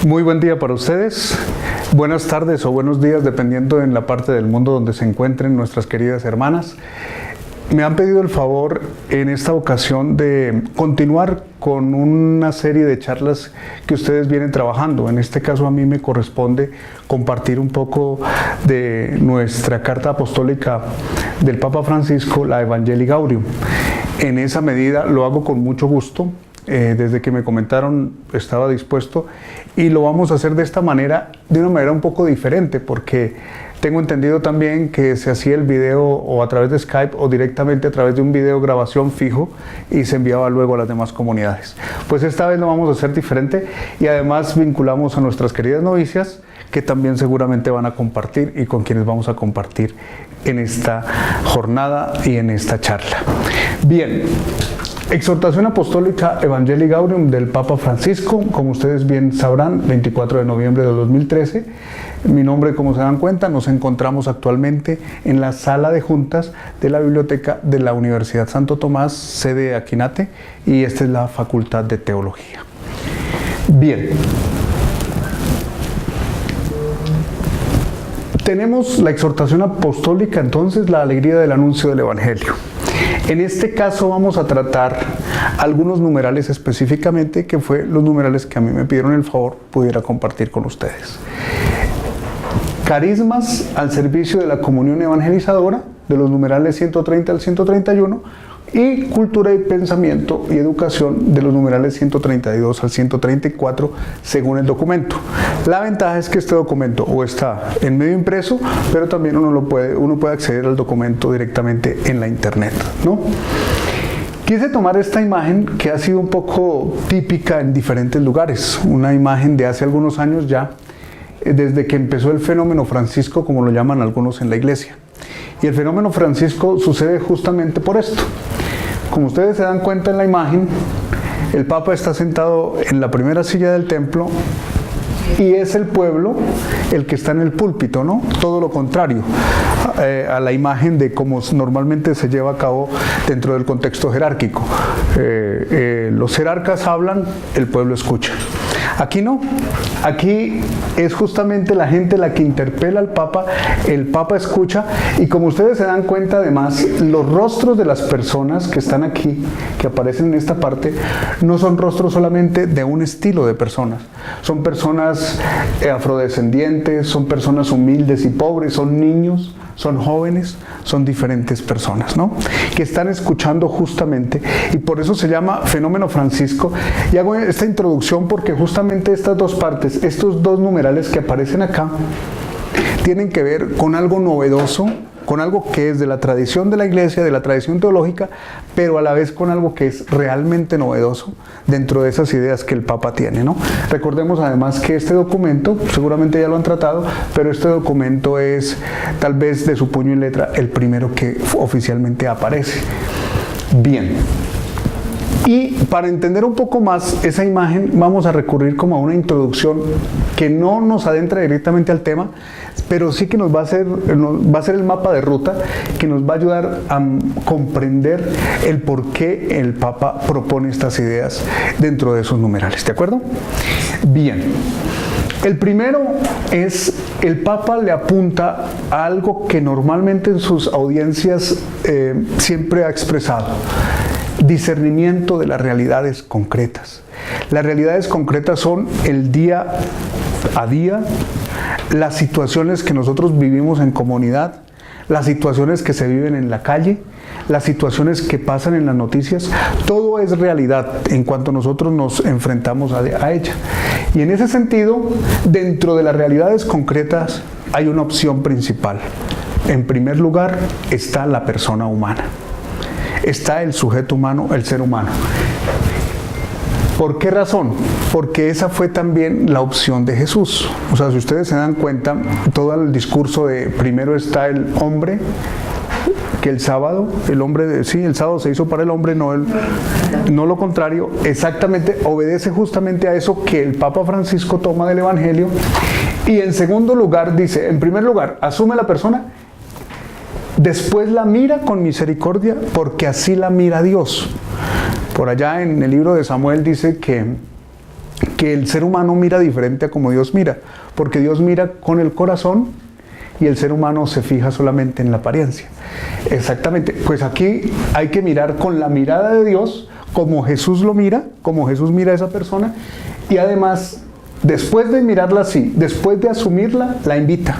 Muy buen día para ustedes, buenas tardes o buenos días dependiendo en la parte del mundo donde se encuentren nuestras queridas hermanas. Me han pedido el favor en esta ocasión de continuar con una serie de charlas que ustedes vienen trabajando. En este caso a mí me corresponde compartir un poco de nuestra carta apostólica del Papa Francisco, la Evangelii Gaudium. En esa medida lo hago con mucho gusto. Desde que me comentaron estaba dispuesto y lo vamos a hacer de esta manera, de una manera un poco diferente, porque tengo entendido también que se hacía el video o a través de Skype o directamente a través de un video grabación fijo y se enviaba luego a las demás comunidades. Pues esta vez lo vamos a hacer diferente y además vinculamos a nuestras queridas novicias que también seguramente van a compartir y con quienes vamos a compartir en esta jornada y en esta charla. Bien. Exhortación Apostólica Evangelii Gaudium del Papa Francisco, como ustedes bien sabrán, 24 de noviembre de 2013. Mi nombre, como se dan cuenta, nos encontramos actualmente en la sala de juntas de la Biblioteca de la Universidad Santo Tomás, sede Aquinate, y esta es la Facultad de Teología. Bien. Tenemos la exhortación apostólica, entonces, la alegría del anuncio del Evangelio. En este caso vamos a tratar algunos numerales específicamente, que fue los numerales que a mí me pidieron el favor pudiera compartir con ustedes. Carismas al servicio de la comunión evangelizadora, de los numerales 130 al 131, y cultura y pensamiento y educación de los numerales 132 al 134 según el documento. La ventaja es que este documento o está en medio impreso, pero también uno puede acceder al documento directamente en la internet, ¿no? Quise tomar esta imagen que ha sido un poco típica en diferentes lugares, una imagen de hace algunos años ya, desde que empezó el fenómeno Francisco, como lo llaman algunos en la iglesia. Y el fenómeno Francisco sucede justamente por esto. Como ustedes se dan cuenta en la imagen, el Papa está sentado en la primera silla del templo y es el pueblo el que está en el púlpito, ¿no? Todo lo contrario a la imagen de cómo normalmente se lleva a cabo dentro del contexto jerárquico. Los jerarcas hablan, el pueblo escucha. Aquí no, aquí es justamente la gente la que interpela al Papa, el Papa escucha, y como ustedes se dan cuenta además, los rostros de las personas que están aquí, que aparecen en esta parte, no son rostros solamente de un estilo de personas, son personas afrodescendientes, son personas humildes y pobres, son niños, son jóvenes, son diferentes personas, ¿no? Que están escuchando justamente, y por eso se llama fenómeno Francisco. Y hago esta introducción porque justamente estas dos partes, estos dos numerales que aparecen acá, tienen que ver con algo novedoso, con algo que es de la tradición de la iglesia, de la tradición teológica, pero a la vez con algo que es realmente novedoso dentro de esas ideas que el Papa tiene, ¿no? Recordemos además que este documento, seguramente ya lo han tratado, pero este documento es tal vez de su puño y letra el primero que oficialmente aparece. Bien. Y para entender un poco más esa imagen vamos a recurrir como a una introducción que no nos adentra directamente al tema, pero sí que nos va a ser el mapa de ruta que nos va a ayudar a comprender el por qué el Papa propone estas ideas dentro de esos numerales, ¿de acuerdo? Bien. El primero es, el Papa le apunta a algo que normalmente en sus audiencias siempre ha expresado: discernimiento de las realidades concretas. Las realidades concretas son el día a día, las situaciones que nosotros vivimos en comunidad, las situaciones que se viven en la calle, las situaciones que pasan en las noticias. Todo es realidad en cuanto nosotros nos enfrentamos a ella. Y en ese sentido, dentro de las realidades concretas hay una opción principal. En primer lugar está la persona humana. Está el sujeto humano, el ser humano. ¿Por qué razón? Porque esa fue también la opción de Jesús. O sea, si ustedes se dan cuenta, todo el discurso de primero está el hombre, que el sábado, el sábado se hizo para el hombre, no lo contrario, exactamente obedece justamente a eso que el Papa Francisco toma del Evangelio. Y en segundo lugar dice, en primer lugar, asume la persona, después la mira con misericordia, porque así la mira Dios. Por allá en el libro de Samuel dice que que el ser humano mira diferente a como Dios mira, porque Dios mira con el corazón y el ser humano se fija solamente en la apariencia. Exactamente, pues aquí hay que mirar con la mirada de Dios, como Jesús lo mira, como Jesús mira a esa persona, y además, después de mirarla así, después de asumirla, la invita.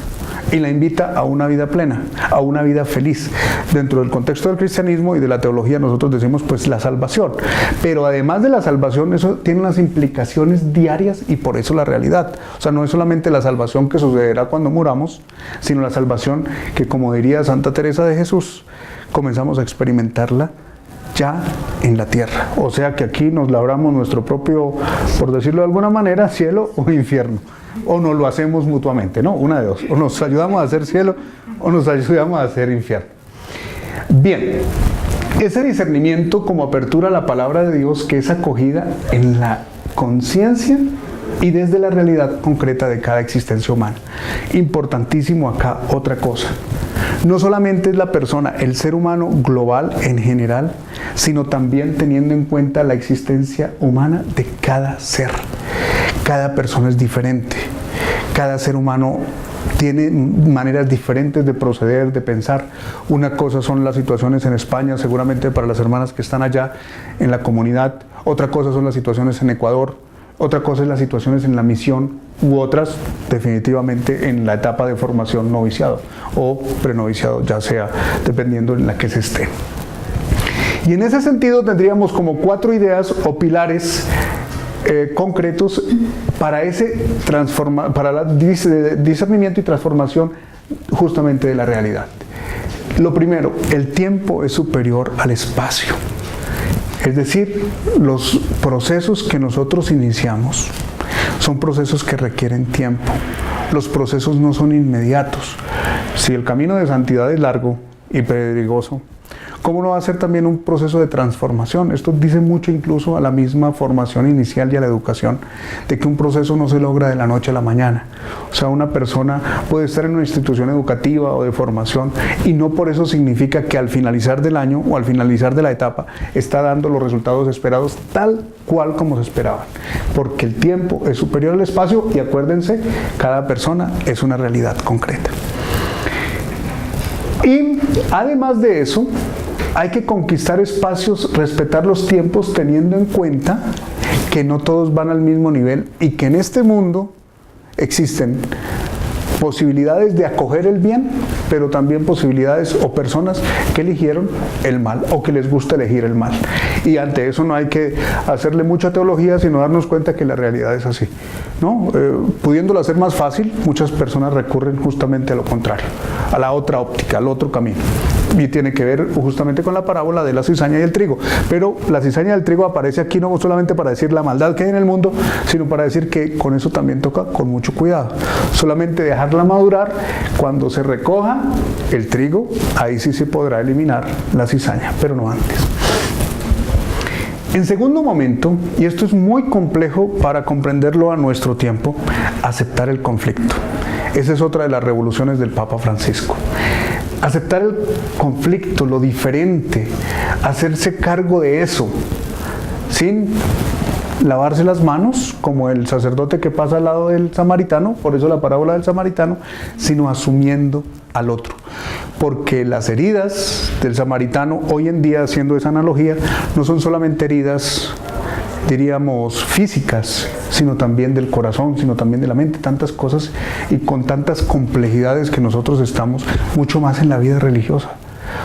Y la invita a una vida plena, a una vida feliz. Dentro del contexto del cristianismo y de la teología nosotros decimos pues la salvación. Pero además de la salvación, eso tiene unas implicaciones diarias y por eso la realidad. O sea, no es solamente la salvación que sucederá cuando muramos, sino la salvación que, como diría Santa Teresa de Jesús, comenzamos a experimentarla ya en la tierra. O sea que aquí nos labramos nuestro propio, por decirlo de alguna manera, cielo o infierno. O nos lo hacemos mutuamente, ¿no? Una de dos. O nos ayudamos a hacer cielo o nos ayudamos a hacer infierno. Bien, ese discernimiento como apertura a la palabra de Dios, que es acogida en la conciencia y desde la realidad concreta de cada existencia humana. Importantísimo acá otra cosa. No solamente es la persona, el ser humano global en general, sino también teniendo en cuenta la existencia humana de cada ser. Cada persona es diferente. Cada ser humano tiene maneras diferentes de proceder, de pensar. Una cosa son las situaciones en España, seguramente para las hermanas que están allá en la comunidad. Otra cosa son las situaciones en Ecuador. Otra cosa es las situaciones en la misión, u otras definitivamente en la etapa de formación noviciado o prenoviciado, ya sea dependiendo en la que se esté. Y en ese sentido tendríamos como 4 ideas o pilares concretos para el discernimiento y transformación justamente de la realidad. Lo primero, el tiempo es superior al espacio. Es decir, los procesos que nosotros iniciamos son procesos que requieren tiempo. Los procesos no son inmediatos. Si el camino de santidad es largo y peligroso, ¿cómo no va a ser también un proceso de transformación? Esto dice mucho incluso a la misma formación inicial y a la educación, de que un proceso no se logra de la noche a la mañana. O sea, una persona puede estar en una institución educativa o de formación y no por eso significa que al finalizar del año o al finalizar de la etapa está dando los resultados esperados tal cual como se esperaban. Porque el tiempo es superior al espacio y acuérdense, cada persona es una realidad concreta. Y además de eso, hay que conquistar espacios, respetar los tiempos, teniendo en cuenta que no todos van al mismo nivel y que en este mundo existen posibilidades de acoger el bien, pero también posibilidades o personas que eligieron el mal o que les gusta elegir el mal. Y ante eso no hay que hacerle mucha teología, sino darnos cuenta que la realidad es así, ¿no? Pudiéndolo hacer más fácil, muchas personas recurren justamente a lo contrario, a la otra óptica, al otro camino. Y tiene que ver justamente con la parábola de la cizaña y el trigo. Pero la cizaña y el trigo aparece aquí no solamente para decir la maldad que hay en el mundo, sino para decir que con eso también toca con mucho cuidado. Solamente dejarla madurar, cuando se recoja el trigo, ahí sí se podrá eliminar la cizaña, pero no antes. En segundo momento, y esto es muy complejo para comprenderlo a nuestro tiempo, aceptar el conflicto. Esa es otra de las revoluciones del Papa Francisco. Aceptar el conflicto, lo diferente, hacerse cargo de eso, sin lavarse las manos, como el sacerdote que pasa al lado del samaritano, por eso la parábola del samaritano, sino asumiendo al otro. Porque las heridas del samaritano, hoy en día, haciendo esa analogía, no son solamente heridas, diríamos, físicas, sino también del corazón, sino también de la mente, tantas cosas y con tantas complejidades que nosotros estamos mucho más en la vida religiosa.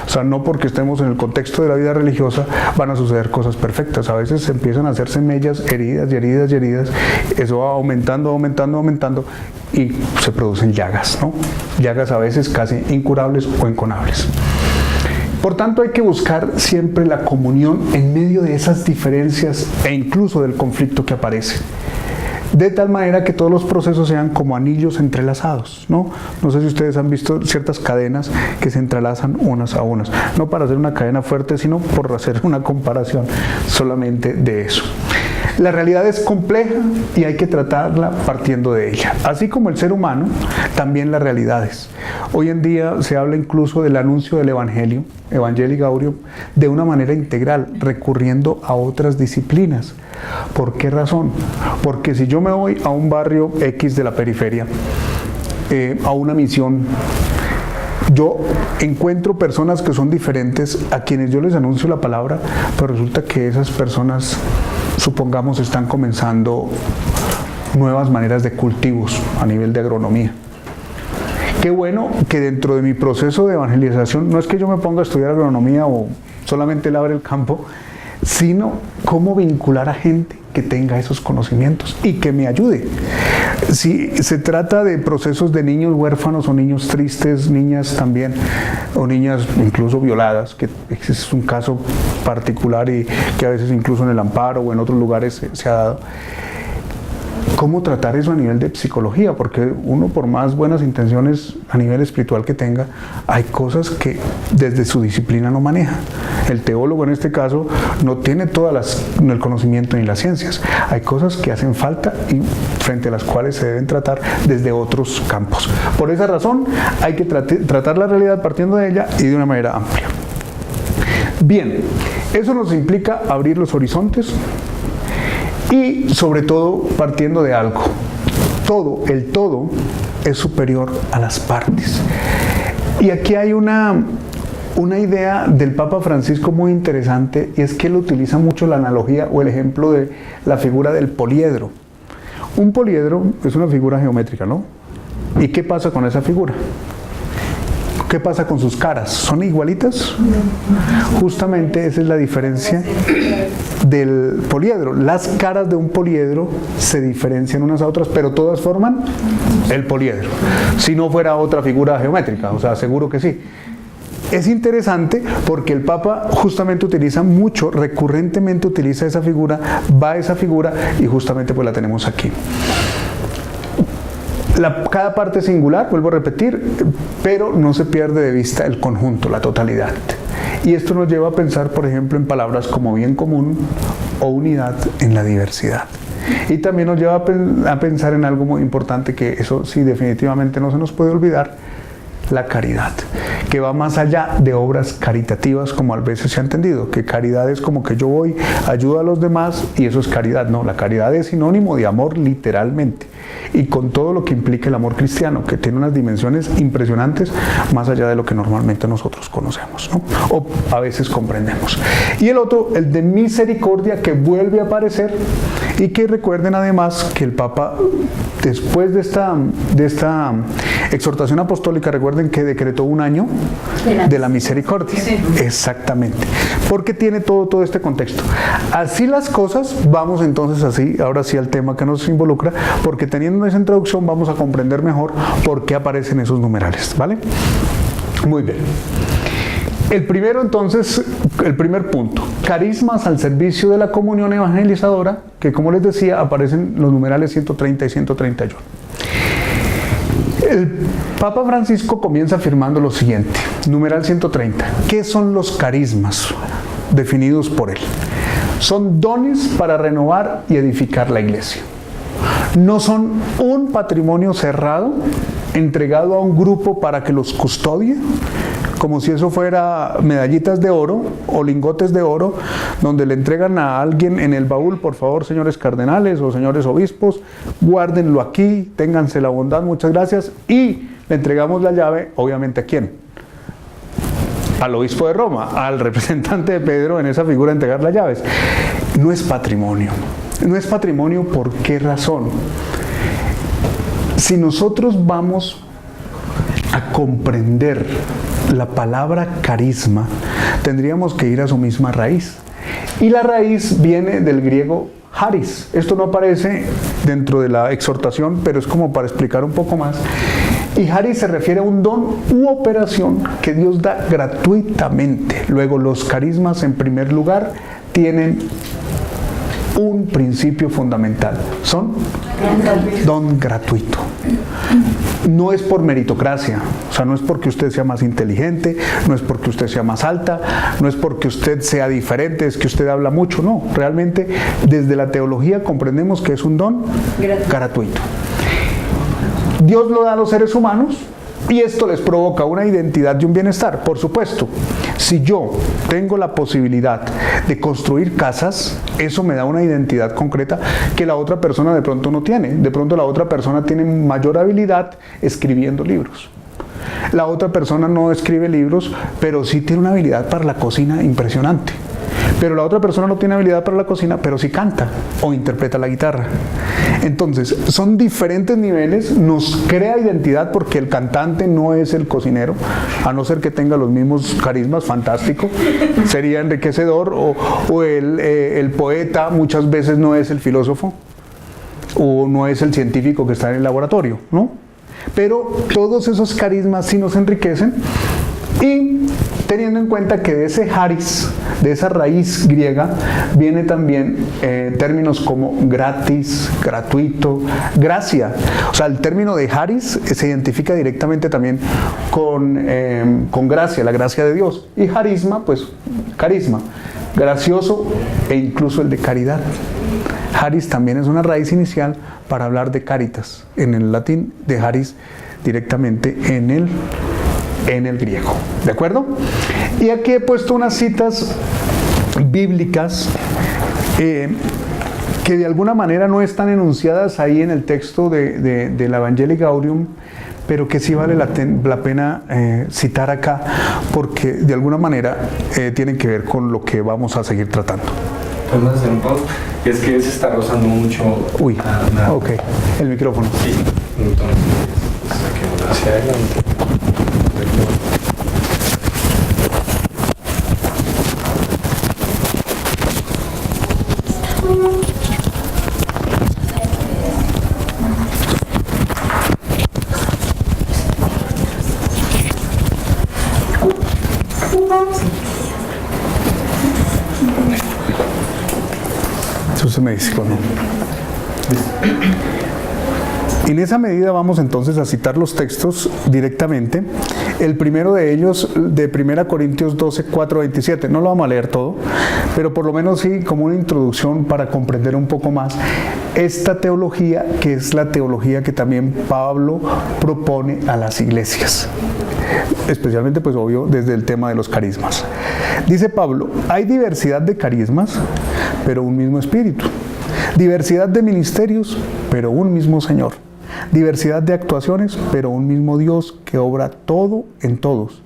O sea, no porque estemos en el contexto de la vida religiosa van a suceder cosas perfectas. A veces empiezan a hacerse mellas, heridas y heridas y heridas. Eso va aumentando, aumentando, aumentando y se producen llagas, ¿no? Llagas a veces casi incurables o incunables. Por tanto, hay que buscar siempre la comunión en medio de esas diferencias e incluso del conflicto que aparece. De tal manera que todos los procesos sean como anillos entrelazados, ¿no? No sé si ustedes han visto ciertas cadenas que se entrelazan unas a unas. No para hacer una cadena fuerte, sino por hacer una comparación solamente de eso. La realidad es compleja y hay que tratarla partiendo de ella. Así como el ser humano, también las realidades. Hoy en día se habla incluso del anuncio del Evangelio, Evangelii Gaudium, de una manera integral, recurriendo a otras disciplinas. ¿Por qué razón? Porque si yo me voy a un barrio X de la periferia, a una misión, yo encuentro personas que son diferentes a quienes yo les anuncio la palabra, pero resulta que esas personas, supongamos, están comenzando nuevas maneras de cultivos a nivel de agronomía. Qué bueno que dentro de mi proceso de evangelización, no es que yo me ponga a estudiar agronomía o solamente labre el campo, sino cómo vincular a gente que tenga esos conocimientos y que me ayude. Si se trata de procesos de niños huérfanos o niños tristes, niñas también, o niñas incluso violadas, que es un caso particular y que a veces incluso en el amparo o en otros lugares se ha dado. ¿Cómo tratar eso a nivel de psicología? Porque uno, por más buenas intenciones a nivel espiritual que tenga, hay cosas que desde su disciplina no maneja. El teólogo en este caso no tiene el conocimiento ni las ciencias. Hay cosas que hacen falta y frente a las cuales se deben tratar desde otros campos. Por esa razón hay que tratar la realidad partiendo de ella y de una manera amplia. Bien, eso nos implica abrir los horizontes, y sobre todo partiendo de algo. El todo es superior a las partes. Y aquí hay una idea del Papa Francisco muy interesante, y es que él utiliza mucho la analogía o el ejemplo de la figura del poliedro. Un poliedro es una figura geométrica, ¿no? ¿Y qué pasa con esa figura? ¿Qué pasa con sus caras? ¿Son igualitas? Justamente esa es la diferencia del poliedro. Las caras de un poliedro se diferencian unas a otras, pero todas forman el poliedro. Si no fuera otra figura geométrica, o sea, seguro que sí. Es interesante porque el Papa justamente utiliza mucho, recurrentemente utiliza esa figura, va a esa figura y justamente pues la tenemos aquí. Cada parte es singular, vuelvo a repetir, pero no se pierde de vista el conjunto, la totalidad. Y esto nos lleva a pensar, por ejemplo, en palabras como bien común o unidad en la diversidad. Y también nos lleva a pensar en algo muy importante, que eso sí definitivamente no se nos puede olvidar: la caridad, que va más allá de obras caritativas, como a veces se ha entendido, que caridad es como que yo voy, ayudo a los demás y eso es caridad. No, la caridad es sinónimo de amor literalmente, y con todo lo que implica el amor cristiano, que tiene unas dimensiones impresionantes más allá de lo que normalmente nosotros conocemos, ¿no? O a veces comprendemos. Y el otro, el de misericordia, que vuelve a aparecer, y que recuerden además que el Papa, después de esta exhortación apostólica, recuerden que decretó un año de la misericordia. Sí. Exactamente. Porque tiene todo este contexto. Así las cosas, vamos entonces así, ahora sí al tema que nos involucra, porque teniendo esa introducción vamos a comprender mejor por qué aparecen esos numerales, ¿vale? Muy bien. El primero entonces, el primer punto, carismas al servicio de la comunión evangelizadora, que como les decía aparecen los numerales 130 y 131. El Papa Francisco comienza afirmando lo siguiente, numeral 130, ¿qué son los carismas definidos por él? Son dones para renovar y edificar la iglesia. No son un patrimonio cerrado, entregado a un grupo para que los custodie, como si eso fuera medallitas de oro o lingotes de oro, donde le entregan a alguien en el baúl: por favor, señores cardenales o señores obispos, guárdenlo aquí, ténganse la bondad, muchas gracias, y le entregamos la llave, obviamente, ¿a quién? Al obispo de Roma, al representante de Pedro en esa figura de entregar las llaves. No es patrimonio. No es patrimonio, ¿por qué razón? Si nosotros vamos a comprender la palabra carisma, tendríamos que ir a su misma raíz. Y la raíz viene del griego charis. Esto no aparece dentro de la exhortación, pero es como para explicar un poco más. Y charis se refiere a un don u operación que Dios da gratuitamente. Luego, los carismas, en primer lugar, tienen un principio fundamental. Son don gratuito. No es por meritocracia, o sea, no es porque usted sea más inteligente, no es porque usted sea más alta, no es porque usted sea diferente, es que usted habla mucho, no. Realmente, desde la teología comprendemos que es un don gratuito. Dios lo da a los seres humanos y esto les provoca una identidad y un bienestar. Por supuesto, si yo tengo la posibilidad de construir casas, eso me da una identidad concreta que la otra persona de pronto no tiene. De pronto la otra persona tiene mayor habilidad escribiendo libros. La otra persona no escribe libros, pero sí tiene una habilidad para la cocina impresionante. Pero la otra persona no tiene habilidad para la cocina, pero sí canta o interpreta la guitarra. Entonces, son diferentes niveles, nos crea identidad porque el cantante no es el cocinero, a no ser que tenga los mismos carismas, fantástico, sería enriquecedor, o el poeta muchas veces no es el filósofo, o no es el científico que está en el laboratorio, ¿no? Pero todos esos carismas sí nos enriquecen. Y teniendo en cuenta que de ese haris, de esa raíz griega, viene también términos como gratis, gratuito, gracia. O sea, el término de haris se identifica directamente también con gracia, la gracia de Dios. Y harisma, pues carisma, gracioso e incluso el de caridad. Haris también es una raíz inicial para hablar de caritas, en el latín, de haris directamente en el griego, ¿de acuerdo? Y aquí he puesto unas citas bíblicas que de alguna manera no están enunciadas ahí en el texto de la Evangelii Gaudium, pero que sí vale la pena citar acá, porque de alguna manera tienen que ver con lo que vamos a seguir tratando. ¿Podemos hacer un pause? Es que se está rozando mucho. Uy, ok, el micrófono. Sí, entonces saquemos hacia adelante. Entonces me dice, bueno. En esa medida vamos entonces a citar los textos directamente. El primero de ellos, de 1 Corintios 12, 4, 27. No lo vamos a leer todo, pero por lo menos sí como una introducción para comprender un poco más esta teología, que es la teología que también Pablo propone a las iglesias. Especialmente, pues obvio, desde el tema de los carismas. Dice Pablo, hay diversidad de carismas, pero un mismo espíritu. Diversidad de ministerios, pero un mismo Señor. Diversidad de actuaciones, pero un mismo Dios que obra todo en todos.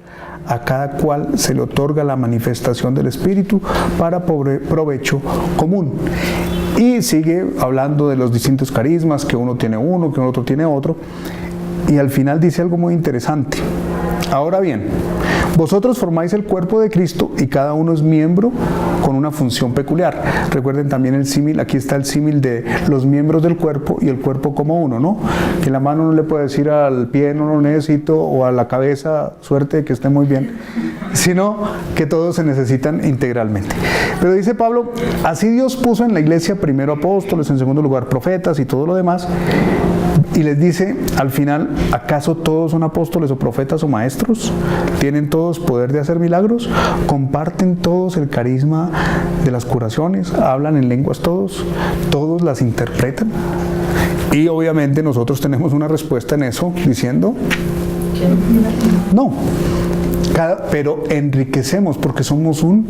A cada cual se le otorga la manifestación del Espíritu para provecho común. Y sigue hablando de los distintos carismas, que uno tiene uno, que otro tiene otro. Y al final dice algo muy interesante. Ahora bien, vosotros formáis el cuerpo de Cristo y cada uno es miembro con una función peculiar. Recuerden también el símil, aquí está el símil de los miembros del cuerpo y el cuerpo como uno, ¿no? Que la mano no le puede decir al pie no lo necesito, o a la cabeza suerte de que esté muy bien, sino que todos se necesitan integralmente. Pero dice Pablo, así Dios puso en la iglesia primero apóstoles, en segundo lugar profetas y todo lo demás. Y les dice al final, ¿acaso todos son apóstoles o profetas o maestros? ¿Tienen todos poder de hacer milagros? ¿Comparten todos el carisma de las curaciones? ¿Hablan en lenguas todos? ¿Todos las interpretan? Y obviamente nosotros tenemos una respuesta en eso, diciendo, no. Pero enriquecemos porque somos un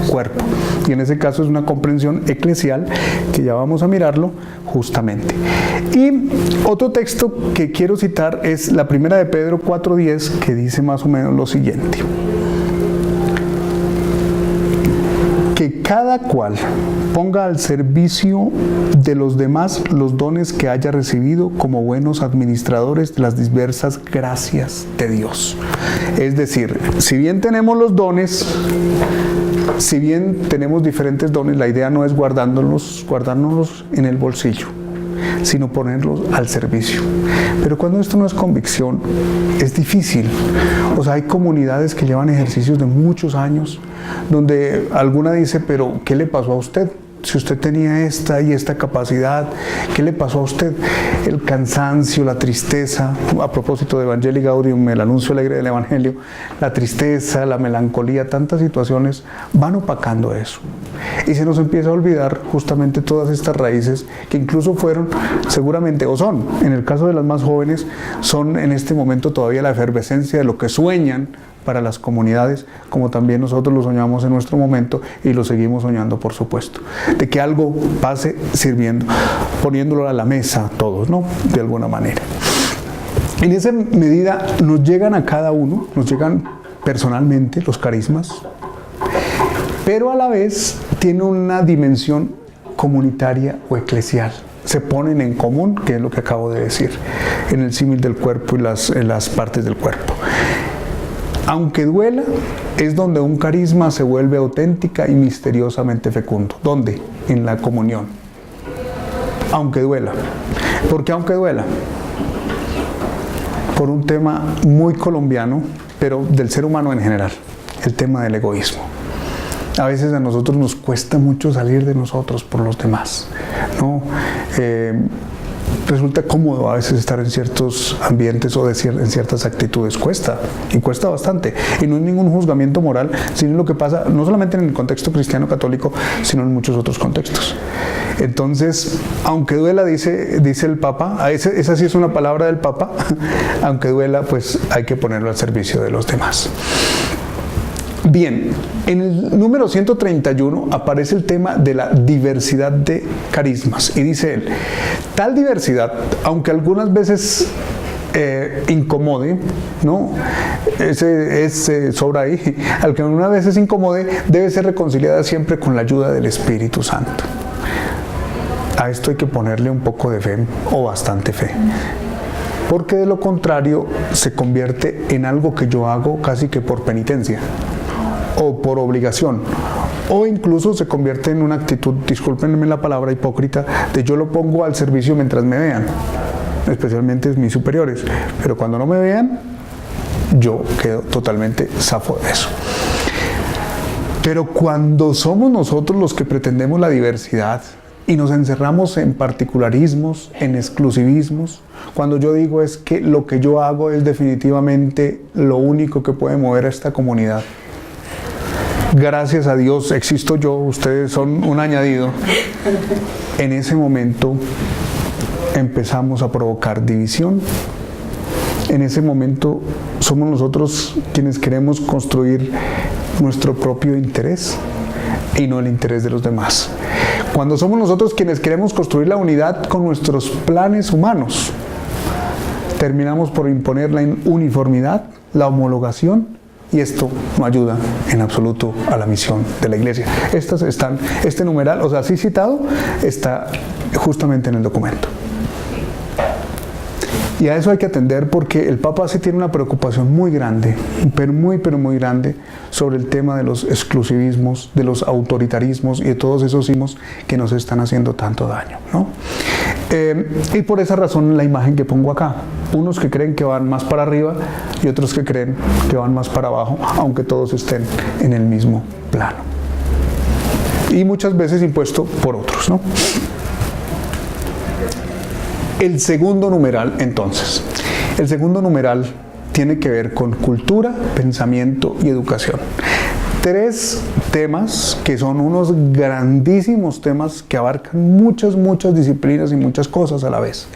cuerpo. Y en ese caso es una comprensión eclesial que ya vamos a mirarlo justamente. Y otro texto que quiero citar es la primera de Pedro 4:10, que dice más o menos lo siguiente. Que cada cual ponga al servicio de los demás los dones que haya recibido como buenos administradores de las diversas gracias de Dios. Es decir, si bien tenemos los dones, si bien tenemos diferentes dones, la idea no es guardárnoslos en el bolsillo, sino ponerlos al servicio. Pero cuando esto no es convicción, es difícil. O sea, hay comunidades que llevan ejercicios de muchos años, donde alguna dice, pero ¿qué le pasó a usted? si usted tenía esta y esta capacidad, ¿qué le pasó a usted? El cansancio, la tristeza, a propósito de Evangelii Gaudium, el anuncio alegre del Evangelio, la tristeza, la melancolía, tantas situaciones van opacando eso. Y se nos empieza a olvidar justamente todas estas raíces que incluso fueron, seguramente, o son, en el caso de las más jóvenes, son en este momento todavía la efervescencia de lo que sueñan para las comunidades, como también nosotros lo soñamos en nuestro momento y lo seguimos soñando, por supuesto, de que algo pase sirviendo, poniéndolo a la mesa todos, ¿no? De alguna manera. En esa medida nos llegan a cada uno, nos llegan personalmente los carismas, pero a la vez tiene una dimensión comunitaria o eclesial. Se ponen en común, que es lo que acabo de decir, en el símil del cuerpo y las partes del cuerpo. Aunque duela, es donde un carisma se vuelve auténtica y misteriosamente fecundo. ¿Dónde? En la comunión. Aunque duela. ¿Por qué aunque duela? Por un tema muy colombiano, pero del ser humano en general, el tema del egoísmo. A veces a nosotros nos cuesta mucho salir de nosotros por los demás, ¿no? Resulta cómodo a veces estar en ciertos ambientes o en ciertas actitudes. Cuesta, y cuesta bastante. Y no es ningún juzgamiento moral, sino lo que pasa no solamente en el contexto cristiano católico, sino en muchos otros contextos. Entonces, aunque duela, dice el Papa, esa sí es una palabra del Papa, aunque duela, pues hay que ponerlo al servicio de los demás. Bien, en el número 131 aparece el tema de la diversidad de carismas y dice él, tal diversidad, aunque algunas veces incomode, ¿no? Ese sobra ahí, aunque algunas veces incomode, debe ser reconciliada siempre con la ayuda del Espíritu Santo. A esto hay que ponerle un poco de fe o bastante fe, porque de lo contrario se convierte en algo que yo hago casi que por penitencia o por obligación, o incluso se convierte en una actitud, discúlpenme la palabra, hipócrita, de yo lo pongo al servicio mientras me vean, especialmente mis superiores, pero cuando no me vean, yo quedo totalmente zafo de eso. Pero cuando somos nosotros los que pretendemos la diversidad y nos encerramos en particularismos, en exclusivismos, cuando yo digo es que lo que yo hago es definitivamente lo único que puede mover a esta comunidad, gracias a Dios existo yo, ustedes son un añadido, en ese momento empezamos a provocar división. En ese momento somos nosotros quienes queremos construir nuestro propio interés y no el interés de los demás. Cuando somos nosotros quienes queremos construir la unidad con nuestros planes humanos, terminamos por imponer la uniformidad, la homologación, y esto no ayuda en absoluto a la misión de la Iglesia. Este numeral, o sea, así citado, está justamente en el documento. Y a eso hay que atender porque el Papa sí tiene una preocupación muy grande, pero muy grande, sobre el tema de los exclusivismos, de los autoritarismos y de todos esos ismos que nos están haciendo tanto daño, ¿no? Y por esa razón la imagen que pongo acá, unos que creen que van más para arriba y otros que creen que van más para abajo, aunque todos estén en el mismo plano. Y muchas veces impuesto por otros, ¿no? El segundo numeral, entonces. El segundo numeral tiene que ver con cultura, pensamiento y educación. Tres temas que son unos grandísimos temas que abarcan muchas disciplinas y muchas cosas a la vez.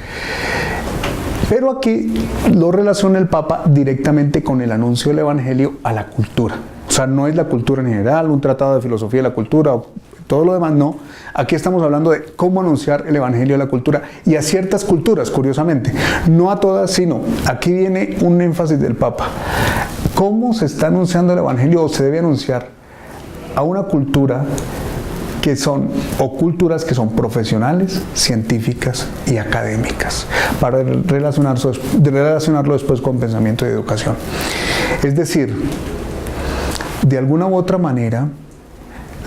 Pero aquí lo relaciona el Papa directamente con el anuncio del Evangelio a la cultura. O sea, no es la cultura en general, un tratado de filosofía de la cultura o todo lo demás, no. Aquí estamos hablando de cómo anunciar el Evangelio a la cultura y a ciertas culturas, curiosamente. No a todas, sino aquí viene un énfasis del Papa. ¿Cómo se está anunciando el Evangelio o se debe anunciar a una cultura que son, o culturas que son profesionales, científicas y académicas, para relacionarlo después con pensamiento y educación? Es decir, de alguna u otra manera,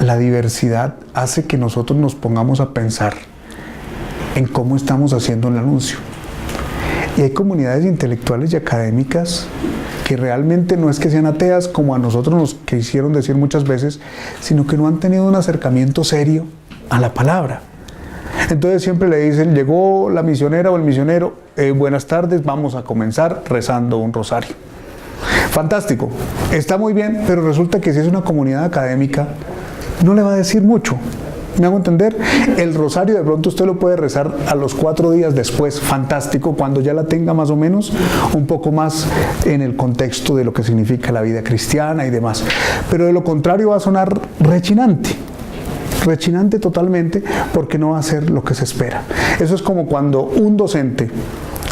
la diversidad hace que nosotros nos pongamos a pensar en cómo estamos haciendo el anuncio. Y hay comunidades intelectuales y académicas que realmente no es que sean ateas como a nosotros nos quisieron decir muchas veces, sino que no han tenido un acercamiento serio a la palabra. Entonces siempre le dicen, llegó la misionera o el misionero, buenas tardes, vamos a comenzar rezando un rosario. Fantástico, está muy bien, pero resulta que si es una comunidad académica, no le va a decir mucho. ¿Me hago entender? El rosario de pronto usted lo puede rezar a los 4 días después, fantástico, cuando ya la tenga más o menos un poco más en el contexto de lo que significa la vida cristiana y demás. Pero de lo contrario va a sonar rechinante totalmente, porque no va a ser lo que se espera. Eso es como cuando un docente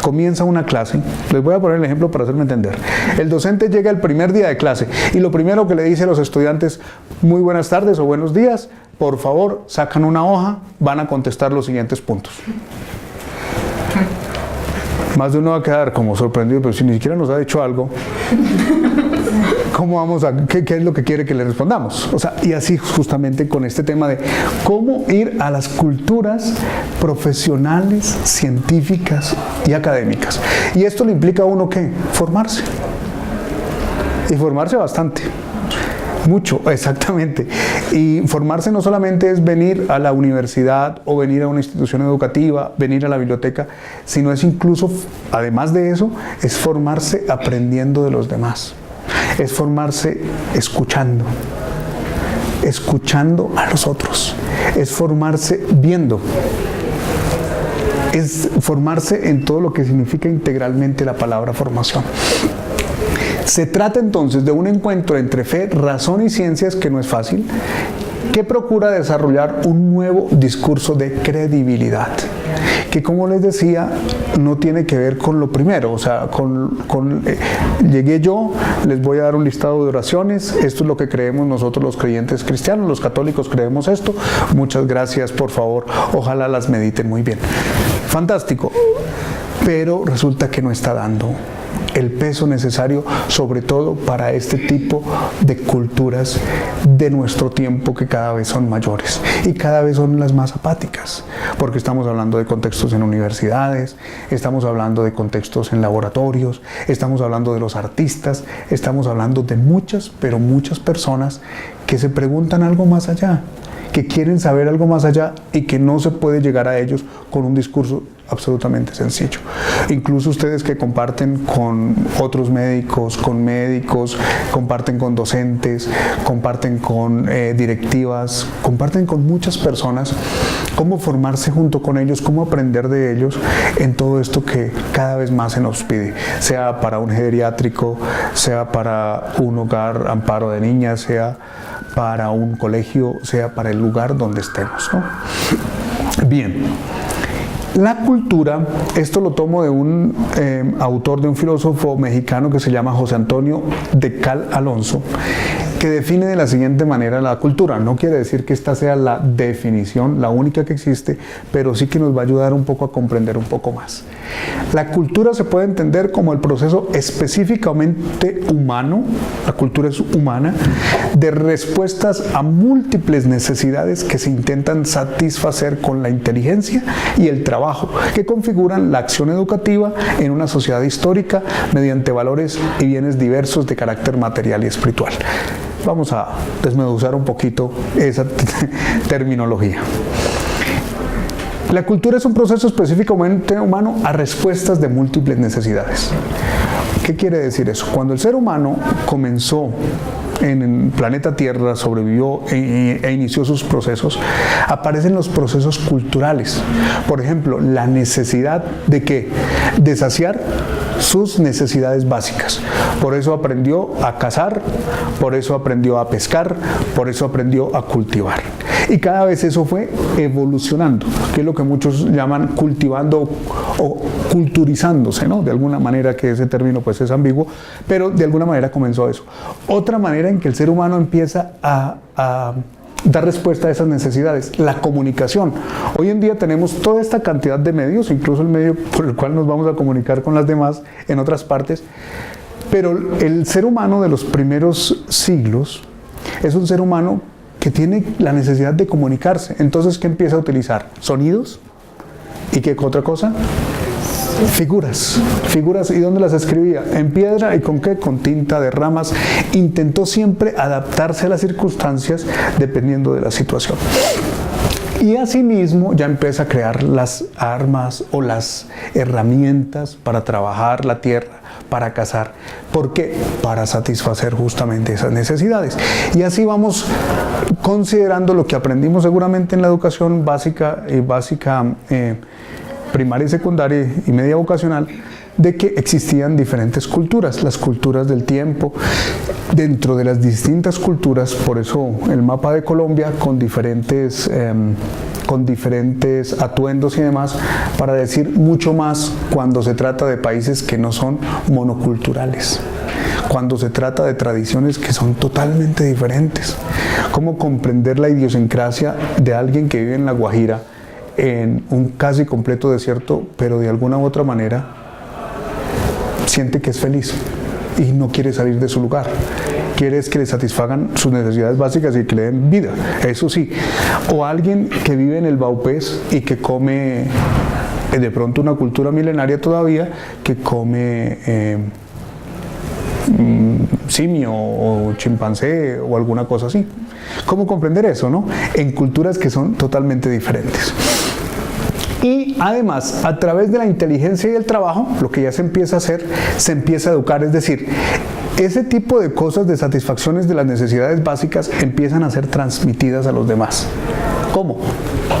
comienza una clase. Les voy a poner el ejemplo para hacerme entender. El docente llega el primer día de clase y lo primero que le dice a los estudiantes, muy buenas tardes o buenos días, por favor sacan una hoja, van a contestar los siguientes puntos. Más de uno va a quedar como sorprendido, pero si ni siquiera nos ha dicho algo, ¿cómo vamos a, qué es lo que quiere que le respondamos? O sea, y así justamente con este tema de cómo ir a las culturas profesionales, científicas y académicas. Y esto le implica a uno ¿qué? Formarse. Y formarse bastante. Mucho, exactamente. Y formarse no solamente es venir a la universidad o venir a una institución educativa, venir a la biblioteca, sino es incluso, además de eso, es formarse aprendiendo de los demás. Es formarse escuchando a los otros. Es formarse viendo. Es formarse en todo lo que significa integralmente la palabra formación. Se trata entonces de un encuentro entre fe, razón y ciencias que no es fácil, que procura desarrollar un nuevo discurso de credibilidad, que como les decía, no tiene que ver con lo primero, o sea, llegué yo, les voy a dar un listado de oraciones, esto es lo que creemos nosotros los creyentes cristianos, los católicos creemos esto, muchas gracias, por favor, ojalá las mediten muy bien. Fantástico, pero resulta que no está dando el peso necesario, sobre todo para este tipo de culturas de nuestro tiempo que cada vez son mayores y cada vez son las más apáticas, porque estamos hablando de contextos en universidades, estamos hablando de contextos en laboratorios, estamos hablando de los artistas, estamos hablando de muchas, pero muchas personas que se preguntan algo más allá, que quieren saber algo más allá y que no se puede llegar a ellos con un discurso absolutamente sencillo. Incluso ustedes que comparten con otros médicos, comparten con docentes, comparten con directivas, comparten con muchas personas, cómo formarse junto con ellos, cómo aprender de ellos en todo esto que cada vez más se nos pide, sea para un geriátrico, sea para un hogar amparo de niñas, sea para un colegio, sea para el lugar donde estemos, ¿no? Bien. La cultura, esto lo tomo de un autor, de un filósofo mexicano que se llama José Antonio de Cal Alonso, que define de la siguiente manera la cultura. No quiere decir que esta sea la definición, la única que existe, pero sí que nos va a ayudar un poco a comprender un poco más. La cultura se puede entender como el proceso específicamente humano, la cultura es humana, de respuestas a múltiples necesidades que se intentan satisfacer con la inteligencia y el trabajo, que configuran la acción educativa en una sociedad histórica mediante valores y bienes diversos de carácter material y espiritual. Vamos a desmenuzar un poquito esa terminología. La cultura es un proceso específicamente humano a respuestas de múltiples necesidades. ¿Qué quiere decir eso? Cuando el ser humano comenzó en el planeta Tierra, sobrevivió e inició sus procesos, aparecen los procesos culturales. Por ejemplo, la necesidad de ¿qué? De saciar sus necesidades básicas. Por eso aprendió a cazar, por eso aprendió a pescar, por eso aprendió a cultivar. Y cada vez eso fue evolucionando, que es lo que muchos llaman cultivando o culturizándose, ¿no? De alguna manera, que ese término pues es ambiguo, pero de alguna manera comenzó eso. Otra manera en que el ser humano empieza a dar respuesta a esas necesidades, la comunicación. Hoy en día tenemos toda esta cantidad de medios, incluso el medio por el cual nos vamos a comunicar con las demás en otras partes, pero el ser humano de los primeros siglos es un ser humano que tiene la necesidad de comunicarse. Entonces, ¿qué empieza a utilizar? Sonidos. ¿Y qué otra cosa? Figuras. ¿Y dónde las escribía? En piedra. ¿Y con qué? Con tinta de ramas. Intentó siempre adaptarse a las circunstancias dependiendo de la situación. Y asimismo ya empieza a crear las armas o las herramientas para trabajar la tierra, para cazar. ¿Por qué? Para satisfacer justamente esas necesidades. Y así vamos considerando lo que aprendimos seguramente en la educación básica, primaria y secundaria y media vocacional, de que existían diferentes culturas, las culturas del tiempo. Dentro de las distintas culturas, por eso el mapa de Colombia con diferentes atuendos y demás, para decir mucho más cuando se trata de países que no son monoculturales, cuando se trata de tradiciones que son totalmente diferentes. ¿Cómo comprender la idiosincrasia de alguien que vive en La Guajira, en un casi completo desierto, pero de alguna u otra manera siente que es feliz y no quiere salir de su lugar? Quiere que le satisfagan sus necesidades básicas y que le den vida, eso sí. O alguien que vive en el Baupés y que come, de pronto una cultura milenaria todavía, que come simio o chimpancé o alguna cosa así. ¿Cómo comprender eso, no? En culturas que son totalmente diferentes. Y además, a través de la inteligencia y el trabajo, lo que ya se empieza a hacer, se empieza a educar, es decir, ese tipo de cosas, de satisfacciones de las necesidades básicas, empiezan a ser transmitidas a los demás. ¿Cómo?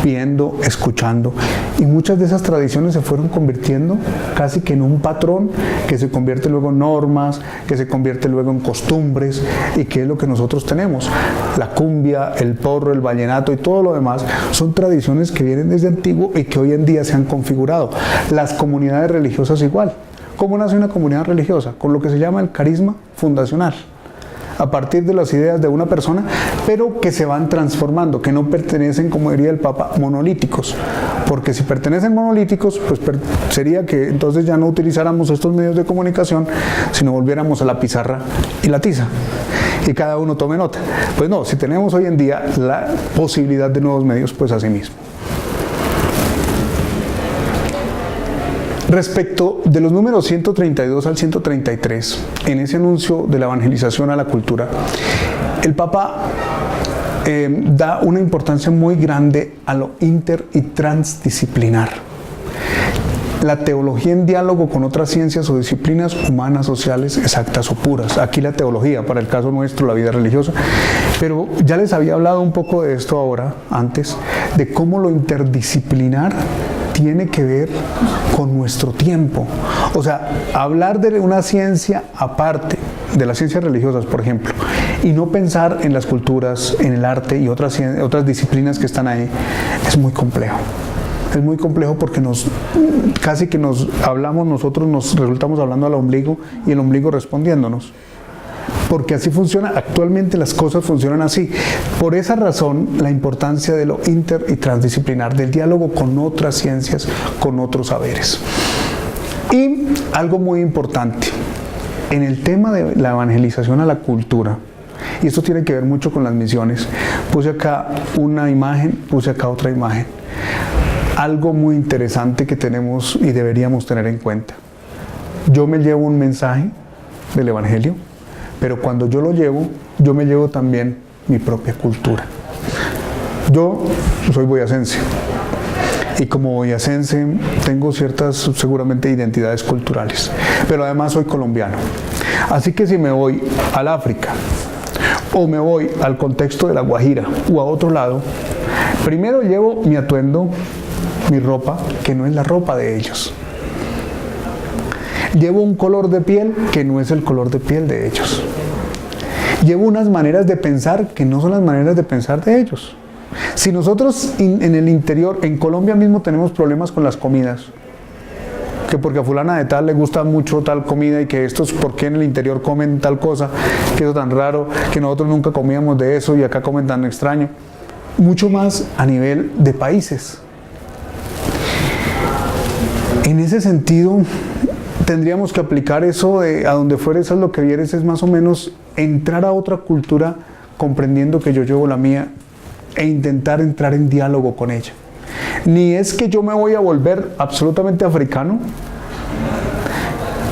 Viendo, escuchando, y muchas de esas tradiciones se fueron convirtiendo casi que en un patrón que se convierte luego en normas, que se convierte luego en costumbres, y que es lo que nosotros tenemos. La cumbia, el porro, el vallenato y todo lo demás son tradiciones que vienen desde antiguo y que hoy en día se han configurado. Las comunidades religiosas igual. ¿Cómo nace una comunidad religiosa? Con lo que se llama el carisma fundacional, a partir de las ideas de una persona, pero que se van transformando, que no pertenecen, como diría el Papa, monolíticos. Porque si pertenecen monolíticos, pues sería que entonces ya no utilizáramos estos medios de comunicación, sino volviéramos a la pizarra y la tiza, y cada uno tome nota. Pues no, si tenemos hoy en día la posibilidad de nuevos medios, pues así mismo. Respecto de los números 132 al 133, en ese anuncio de la evangelización a la cultura, el Papa da una importancia muy grande a lo inter y transdisciplinar. La teología en diálogo con otras ciencias o disciplinas humanas, sociales, exactas o puras. Aquí la teología, para el caso nuestro, la vida religiosa. Pero ya les había hablado un poco de esto ahora, antes, de cómo lo interdisciplinar tiene que ver con nuestro tiempo. O sea, hablar de una ciencia aparte de las ciencias religiosas, por ejemplo, y no pensar en las culturas, en el arte y otras disciplinas que están ahí, es muy complejo. Es muy complejo porque casi que nos resultamos hablando al ombligo y el ombligo respondiéndonos. Porque así funciona, actualmente las cosas funcionan así. Por esa razón, la importancia de lo inter y transdisciplinar, del diálogo con otras ciencias, con otros saberes. Y algo muy importante, en el tema de la evangelización a la cultura, y esto tiene que ver mucho con las misiones, puse acá una imagen, puse acá otra imagen. Algo muy interesante que tenemos y deberíamos tener en cuenta. Yo me llevo un mensaje del Evangelio, pero cuando yo lo llevo, yo me llevo también mi propia cultura. Yo soy boyacense, y como boyacense tengo ciertas, seguramente, identidades culturales, pero además soy colombiano. Así que si me voy al África, o me voy al contexto de La Guajira, o a otro lado, primero llevo mi atuendo, mi ropa, que no es la ropa de ellos. Llevo un color de piel que no es el color de piel de ellos. Llevo unas maneras de pensar que no son las maneras de pensar de ellos. Si nosotros en el interior, en Colombia mismo, tenemos problemas con las comidas, que porque a fulana de tal le gusta mucho tal comida y que estos, ¿por qué en el interior comen tal cosa? Que eso tan raro, que nosotros nunca comíamos de eso y acá comen tan extraño. Mucho más a nivel de países. En ese sentido, tendríamos que aplicar eso de a donde fueres, haz lo que vieres, es más o menos entrar a otra cultura comprendiendo que yo llevo la mía e intentar entrar en diálogo con ella. Ni es que yo me voy a volver absolutamente africano,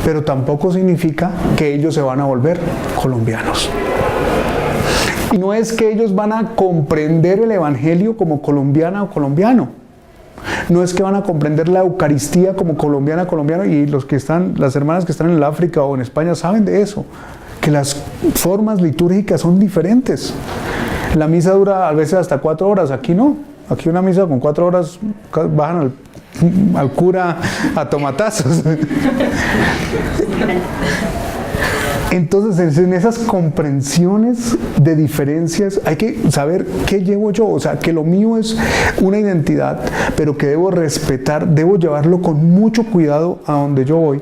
pero tampoco significa que ellos se van a volver colombianos. no es que ellos van a comprender el Evangelio como colombiana o colombiano. No es que van a comprender la Eucaristía como colombiana o colombiano, y las hermanas que están en el África o en España saben de eso, que las formas litúrgicas son diferentes. La misa dura a veces hasta 4 horas, aquí no. Aquí una misa con 4 horas bajan al cura a tomatazos. Entonces, en esas comprensiones de diferencias hay que saber qué llevo yo, o sea, que lo mío es una identidad, pero que debo respetar, debo llevarlo con mucho cuidado a donde yo voy.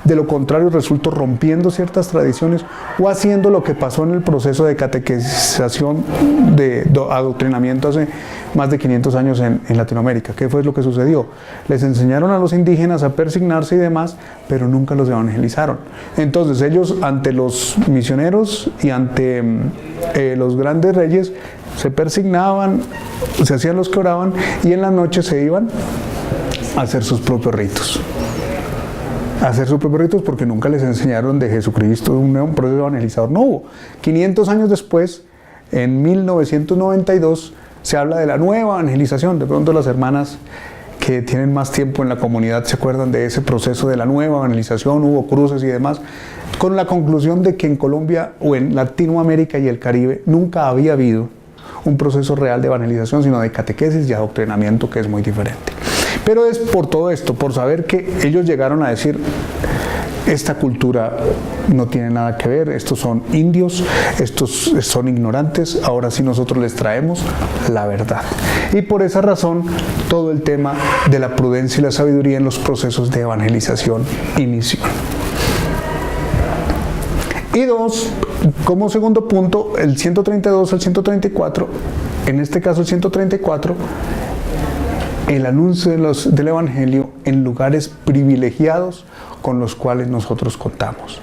De lo contrario, resulto rompiendo ciertas tradiciones o haciendo lo que pasó en el proceso de catequización, de adoctrinamiento hace más de 500 años en Latinoamérica. ¿Qué fue lo que sucedió? Les enseñaron a los indígenas a persignarse y demás, pero nunca los evangelizaron. Entonces ellos, ante los misioneros y ante los grandes reyes, se persignaban, se hacían los que oraban, y en la noche se iban a hacer sus propios ritos. Porque nunca les enseñaron de Jesucristo, un proceso evangelizador no hubo. 500 años después, en 1992, se habla de la nueva evangelización. De pronto las hermanas que tienen más tiempo en la comunidad se acuerdan de ese proceso de la nueva evangelización, hubo cruces y demás, con la conclusión de que en Colombia o en Latinoamérica y el Caribe nunca había habido un proceso real de evangelización, sino de catequesis y adoctrinamiento, que es muy diferente. Pero es por todo esto, por saber que ellos llegaron a decir: esta cultura no tiene nada que ver, estos son indios, estos son ignorantes, ahora sí nosotros les traemos la verdad. Y por esa razón, todo el tema de la prudencia y la sabiduría en los procesos de evangelización y misión. Y 2, como segundo punto, el 132 al 134, en este caso el 134, el anuncio del Evangelio en lugares privilegiados con los cuales nosotros contamos.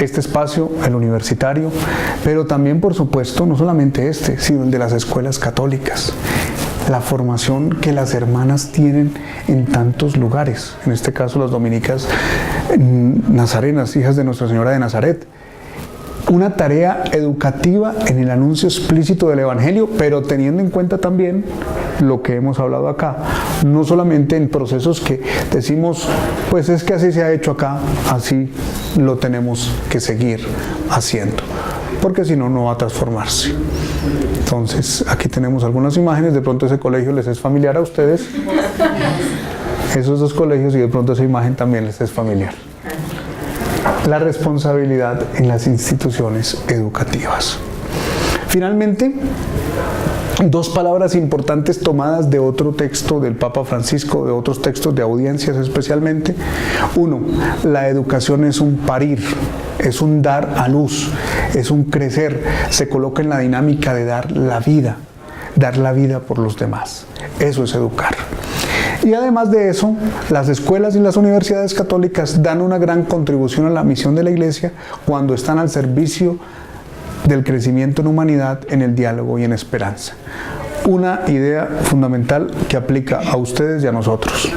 Este espacio, el universitario, pero también, por supuesto, no solamente este, sino el de las escuelas católicas. La formación que las hermanas tienen en tantos lugares, en este caso las dominicas nazarenas, hijas de Nuestra Señora de Nazaret. Una tarea educativa en el anuncio explícito del Evangelio, pero teniendo en cuenta también lo que hemos hablado acá, no solamente en procesos que decimos, pues es que así se ha hecho acá, así lo tenemos que seguir haciendo, porque si no, no va a transformarse. Entonces, aquí tenemos algunas imágenes, de pronto ese colegio les es familiar a ustedes, esos 2 colegios, y de pronto esa imagen también les es familiar. La responsabilidad en las instituciones educativas. Finalmente, 2 palabras importantes tomadas de otro texto del Papa Francisco, de otros textos de audiencias especialmente. 1, la educación es un parir, es un dar a luz, es un crecer, se coloca en la dinámica de dar la vida por los demás. Eso es educar. Y además de eso, las escuelas y las universidades católicas dan una gran contribución a la misión de la Iglesia cuando están al servicio del crecimiento en humanidad, en el diálogo y en esperanza. Una idea fundamental que aplica a ustedes y a nosotros.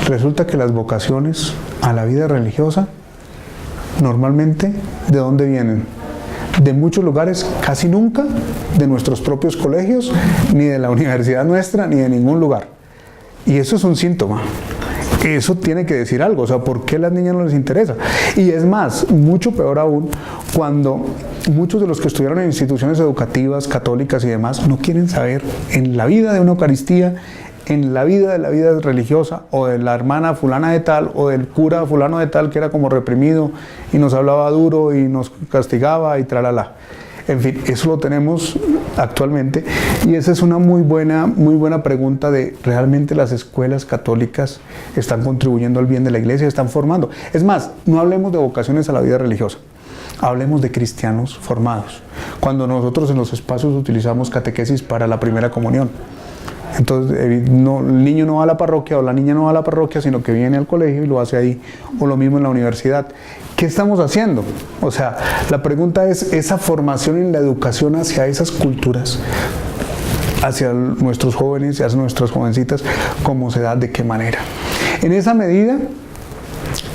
Resulta que las vocaciones a la vida religiosa, normalmente, ¿de dónde vienen? De muchos lugares, casi nunca de nuestros propios colegios, ni de la universidad nuestra, ni de ningún lugar. Y eso es un síntoma. Eso tiene que decir algo. O sea, ¿por qué a las niñas no les interesa? Y es más, mucho peor aún, cuando muchos de los que estudiaron en instituciones educativas, católicas y demás, no quieren saber en la vida de una Eucaristía, en la vida de la vida religiosa, o de la hermana fulana de tal, o del cura fulano de tal, que era como reprimido y nos hablaba duro y nos castigaba y tralala. En fin, eso lo tenemos actualmente, y esa es una muy buena pregunta de ¿realmente las escuelas católicas están contribuyendo al bien de la Iglesia, están formando? Es más, no hablemos de vocaciones a la vida religiosa, hablemos de cristianos formados. Cuando nosotros en los espacios utilizamos catequesis para la primera comunión, entonces el niño no va a la parroquia o la niña no va a la parroquia, sino que viene al colegio y lo hace ahí, o lo mismo en la universidad. ¿Qué estamos haciendo? O sea, la pregunta es esa formación en la educación hacia esas culturas, hacia nuestros jóvenes y hacia nuestras jovencitas, ¿cómo se da? ¿De qué manera? En esa medida,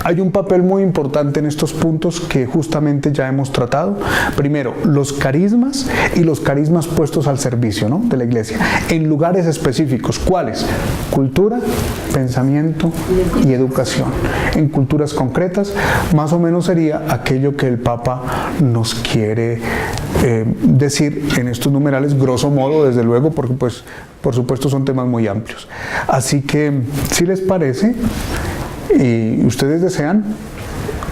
Hay un papel muy importante en estos puntos que justamente ya hemos tratado. Primero, los carismas y los carismas puestos al servicio, ¿no?, de la iglesia, en lugares específicos. ¿Cuáles? Cultura, pensamiento y educación. En culturas concretas, más o menos sería aquello que el Papa nos quiere decir en estos numerales, grosso modo, desde luego, porque pues por supuesto son temas muy amplios. Así que, si les parece y ustedes desean,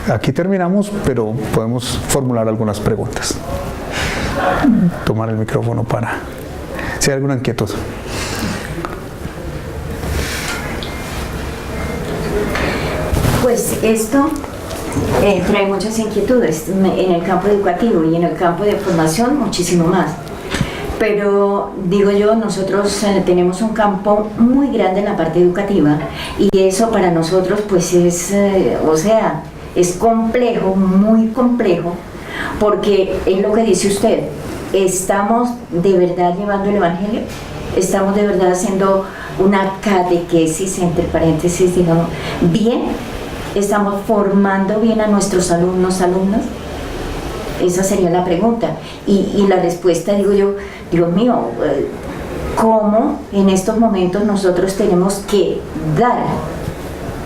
aquí terminamos, pero podemos formular algunas preguntas. Tomar el micrófono para si hay alguna inquietud. Pues esto trae muchas inquietudes en el campo educativo y en el campo de formación muchísimo más. Pero digo yo, nosotros tenemos un campo muy grande en la parte educativa y eso para nosotros pues es, es complejo, muy complejo, porque es lo que dice usted, estamos de verdad llevando el Evangelio, estamos de verdad haciendo una catequesis, entre paréntesis, digamos, bien, estamos formando bien a nuestros alumnas. Esa sería la pregunta. Y la respuesta, digo yo, Dios mío, ¿cómo en estos momentos nosotros tenemos que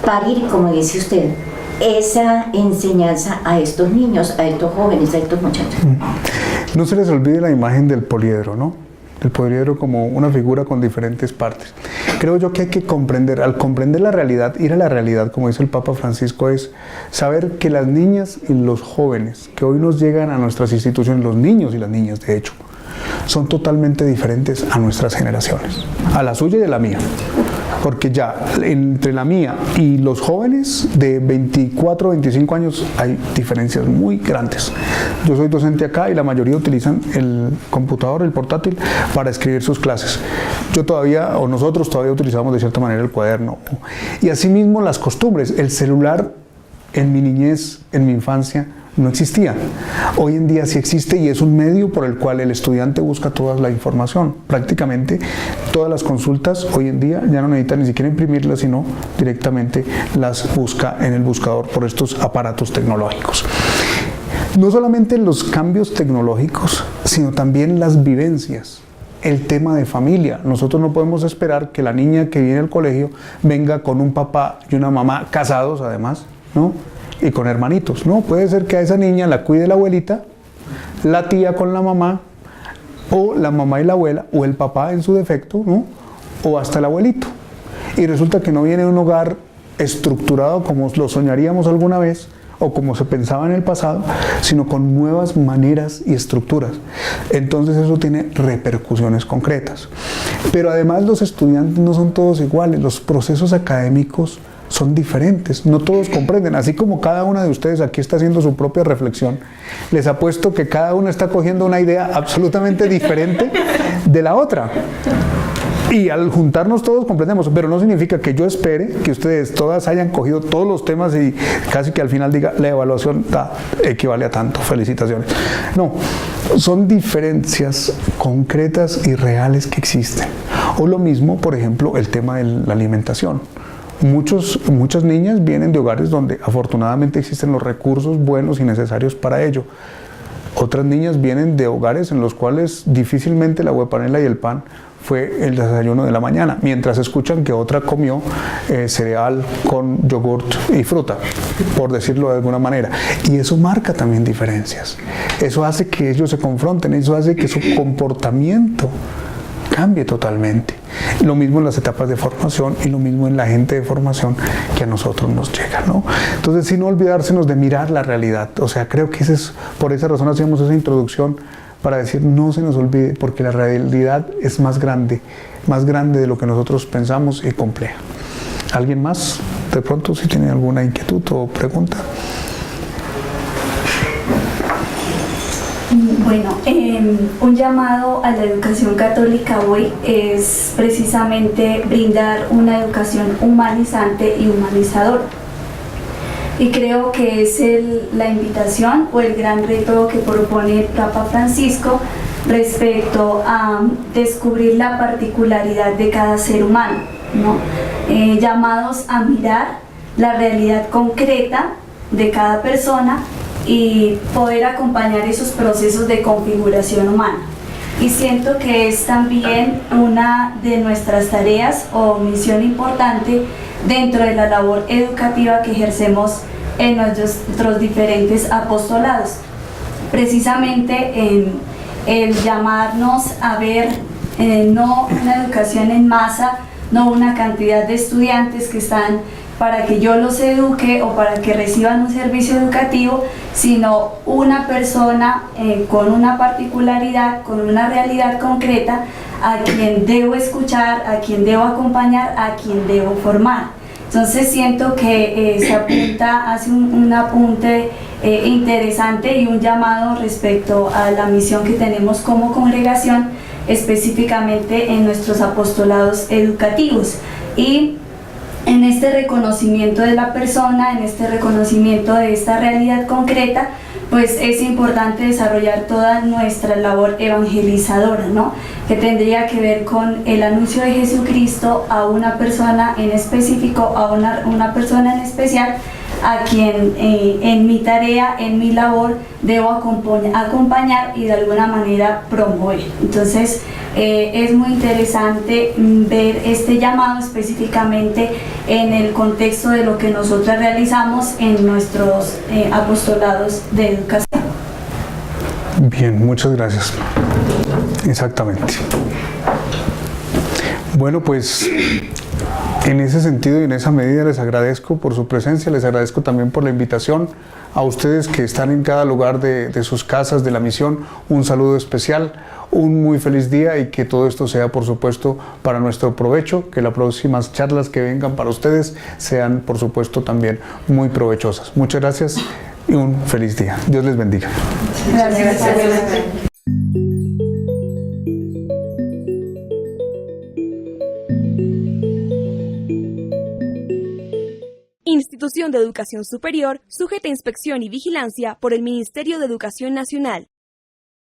parir, como dice usted, esa enseñanza a estos niños, a estos jóvenes, a estos muchachos? No se les olvide la imagen del poliedro, ¿no? El poliedro como una figura con diferentes partes. Creo yo que hay que comprender, al comprender la realidad, ir a la realidad, como dice el Papa Francisco, es saber que las niñas y los jóvenes que hoy nos llegan a nuestras instituciones, los niños y las niñas de hecho, son totalmente diferentes a nuestras generaciones, a la suya y a la mía. Porque ya entre la mía y los jóvenes de 24 o 25 años hay diferencias muy grandes. Yo soy docente acá y la mayoría utilizan el computador, el portátil, para escribir sus clases. Nosotros todavía utilizamos de cierta manera el cuaderno. Y asimismo las costumbres. El celular en mi niñez, en mi infancia, no existía. Hoy en día sí existe y es un medio por el cual el estudiante busca toda la información. Prácticamente todas las consultas hoy en día ya no necesitan ni siquiera imprimirlas, sino directamente las busca en el buscador por estos aparatos tecnológicos. No solamente los cambios tecnológicos, sino también las vivencias. El tema de familia. Nosotros no podemos esperar que la niña que viene al colegio venga con un papá y una mamá casados además, ¿no?, y con hermanitos. No, puede ser que a esa niña la cuide la abuelita, la tía con la mamá, o la mamá y la abuela, o el papá en su defecto, ¿no?, o hasta el abuelito. Y resulta que no viene de un hogar estructurado como lo soñaríamos alguna vez, o como se pensaba en el pasado, sino con nuevas maneras y estructuras. Entonces eso tiene repercusiones concretas. Pero además los estudiantes no son todos iguales, los procesos académicos son diferentes, no todos comprenden, así como cada una de ustedes aquí está haciendo su propia reflexión, les apuesto que cada uno está cogiendo una idea absolutamente diferente de la otra. Y al juntarnos todos comprendemos, pero no significa que yo espere que ustedes todas hayan cogido todos los temas y casi que al final diga la evaluación equivale a tanto, felicitaciones. No, son diferencias concretas y reales que existen. O lo mismo, por ejemplo, el tema de la alimentación. Muchas niñas vienen de hogares donde afortunadamente existen los recursos buenos y necesarios para ello. Otras niñas vienen de hogares en los cuales difícilmente la huepanela y el pan fue el desayuno de la mañana, mientras escuchan que otra comió cereal con yogurt y fruta, por decirlo de alguna manera. Y eso marca también diferencias. Eso hace que ellos se confronten, eso hace que su comportamiento cambie totalmente. Lo mismo en las etapas de formación y lo mismo en la gente de formación que a nosotros nos llega, ¿no? Entonces, sin olvidársenos de mirar la realidad. O sea, creo que por esa razón hacíamos esa introducción, para decir no se nos olvide, porque la realidad es más grande de lo que nosotros pensamos y compleja. ¿Alguien más? De pronto, si tiene alguna inquietud o pregunta. Bueno, un llamado a la educación católica hoy es precisamente brindar una educación humanizante y humanizadora. Y creo que es la invitación o el gran reto que propone el Papa Francisco respecto a descubrir la particularidad de cada ser humano, ¿no? Llamados a mirar la realidad concreta de cada persona y poder acompañar esos procesos de configuración humana. Y siento que es también una de nuestras tareas o misión importante dentro de la labor educativa que ejercemos en nuestros diferentes apostolados. Precisamente en el llamarnos a ver no una educación en masa, no una cantidad de estudiantes que están para que yo los eduque o para que reciban un servicio educativo, sino una persona con una particularidad, con una realidad concreta, a quien debo escuchar, a quien debo acompañar, a quien debo formar. Entonces siento que se apunta, hace un apunte interesante y un llamado respecto a la misión que tenemos como congregación, específicamente en nuestros apostolados educativos. Y en este reconocimiento de la persona, en este reconocimiento de esta realidad concreta, pues es importante desarrollar toda nuestra labor evangelizadora, ¿no? Que tendría que ver con el anuncio de Jesucristo a una persona en específico, a una persona en especial, a quien en mi tarea, en mi labor, debo acompañar y de alguna manera promover. Entonces, es muy interesante ver este llamado específicamente en el contexto de lo que nosotros realizamos en nuestros apostolados de educación. Bien, muchas gracias. Exactamente. Bueno, pues en ese sentido y en esa medida les agradezco por su presencia, les agradezco también por la invitación. A ustedes que están en cada lugar de sus casas, de la misión, un saludo especial, un muy feliz día y que todo esto sea, por supuesto, para nuestro provecho, que las próximas charlas que vengan para ustedes sean, por supuesto, también muy provechosas. Muchas gracias y un feliz día. Dios les bendiga. Gracias. Institución de Educación Superior sujeta a inspección y vigilancia por el Ministerio de Educación Nacional.